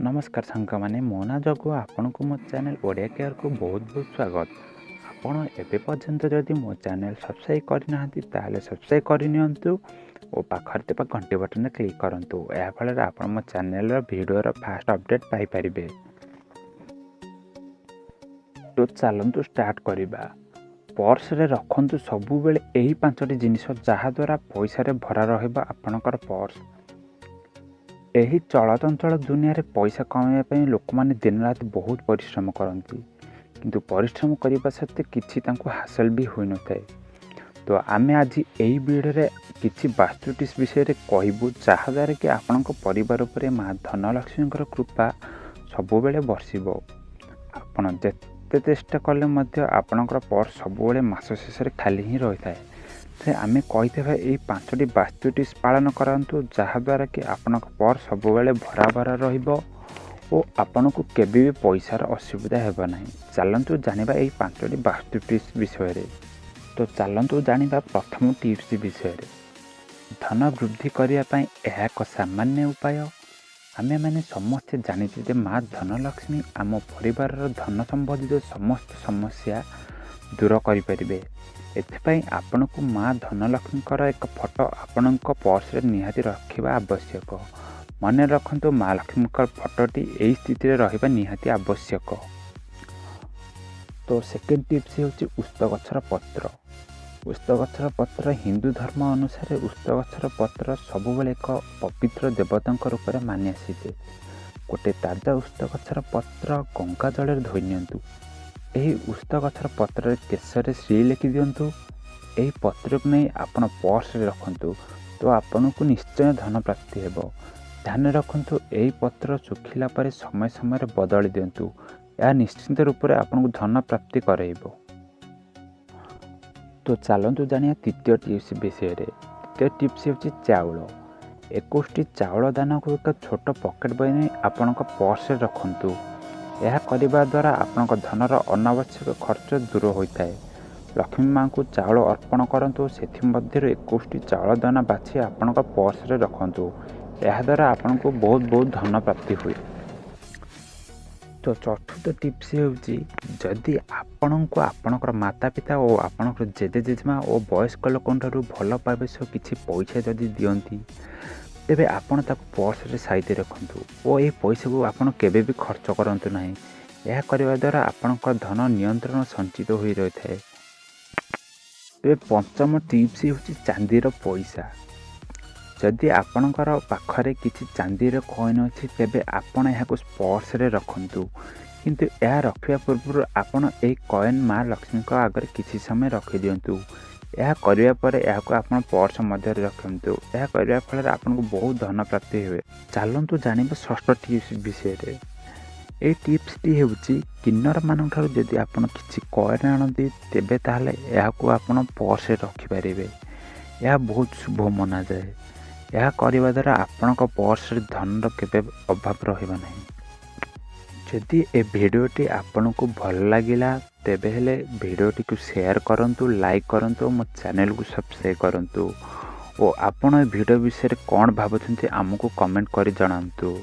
नमस्कार सांग मैंने मो ना जगु आपण को मो चैनल ओडिया केयर को बहुत बहुत स्वागत। आपण एबे पर्यंत जदि मो चैनल सब्सक्राइब करना ताले सब्सक्राइब करनियंतु और पाखर थे घंटी बटन क्लिक करंतु या फल आपण मो चैनल वीडियो फास्ट अपडेट पाई परिबे। तो चलंतु स्टार्ट करिबा। पर्स रे रखंतु सबु बेले एही पांचटी जिनिस जहा द्वारा पैसा रे भरा रहबा आपनकर पर्स। यही चलचंचल दुनिया रे पैसा कमाइबा लोक मैंने दिन रात बहुत परिश्रम करती, किंतु परिश्रम करने सत्वे किसी हासिल भी हो न थाए। तो आम आज यही वीडियो रे किसी वास्तु टिप्स विषय रे कहबू जहाद्वारा कि आपण परिवार उपर माँ धनलक्ष्मी कृपा सबुबले बरसिबो। आपण जेते चेष्टा कले आपणकर पर्स सबुबले मास शेष खाली ही रही थाए। से आम कही ये पांचटी वास्तु टिप्स पालन करंतु जहाद्वारा कि आपनक पर्स सबुबले भरा भरा रहिबो और आपन को केबे भी पैसार असुविधा हेबा नहीं। चलंतु जानिबा ये पांचटी वास्तु टिप्स विषय रे। तो चलंतु जानिबा प्रथम टिप्स विषय रे। धन वृद्धि करिया पई यह एक सामान्य उपाय। आमे माने समस्ते जानिते जे माँ धनलक्ष्मी आम परिवार धन संबंधित समस्त समस्या दूर करि परिबे। एथिपाई आपण को माँ धनलक्ष्मी एक फोटो आपण पर्स रे निहाती रखिबा आवश्यक। मन रखंतु माँ लक्ष्मी फोटोटी यही स्थिति रे रहिबा निहाती आवश्यक। तो सेकेंड टिप्स होची उस्त गछर पत्र। उस्त गछर पत्र हिंदू धर्म अनुसार उस्त गछर पत्र सबुबले एक पवित्र देवता रूप में मानि आसीचे। गोटे ताजा उस्त गछर पत्र गंगा जल धोई नियंतु। यही उस्त गछर पत्र केशर श्री लिखि दिंतु। यही पत्र को नहीं आपण पर्स रे रखंतु तो आपण को निश्चय धन प्राप्ति हेबो। ध्यान रखंतु यही पत्र सुखिला पर समय समय बदली दिंतु। यह निश्चित रूप से आपण को धन प्राप्ति कराइबो। तो चलंतु जानिया तृतीय टिप्स विषय रे। तृतीय टिप्स होची चाउल। 21 चाउल दाना को एक छोट पॉकेट बनी आपण पर्स रे रखंतु। यह करने द्वारा आपनक धनर अनावश्यक खर्च दूर होता है। लक्ष्मी माँ को चाउल अर्पण करंतु। सेथि मध्यरु 21 चाउल दाना बाछि आपनक पर्स रे रखंतु। यह द्वारा आपन को बहुत बहुत धन प्राप्ति हुए। तो चतुर्थ टिप्स होची जदि आपन को आपनकर माता पिता और आपनकर जेजे जेजेमा और वयस्क लोकन ठारू भल पाइबे सो किछि पैसा जदि दियंती तेबे आपण ताको पर्स रे साइते रखंतु और ये पैसा को आपण केबे भी खर्च करंतु नहीं। यह करने द्वारा आपनकर धन नियंत्रण संचित हो रही थाए। तेबे पंचम टिप्स होची चांदीर पैसा। जदि आपणकर पाखरे किछि चांदीर कॉइन अछि तेबे आपण एहाको पर्स रे रखंतु, किंतु यह रखिया पूर्व आपण ए कॉइन माँ लक्ष्मी को आगे किछि समय रखि दियंतु। यह करने पर यह पर्स मध्य रखंतु। यह करने फल आपन को बहुत धन प्राप्ति हुए। चलंतु जानिबा षष्ठ टिप्स विषय रे। ए टिप्स टी होची किन्नर मान ठारू जदि आपन किछि कॉइन आनंदी तेबे ताले यह को आपन पर्स रे रखि परिबे। यह बहुत शुभ माना जाए। यह करने द्वारा आपण पर्स रे धन केबे अभाव रहिबा नहीं। जदि ए भिडियोटी आपन को भल लागिला तेबे हेले भिडियोटी को शेयर करंतु, लाइक करंतु, मो चैनल को सब्सक्राइब करंतु और आपण ए भिडियो विषय कौन भाबुछंती आमको कमेंट करी जणांतु।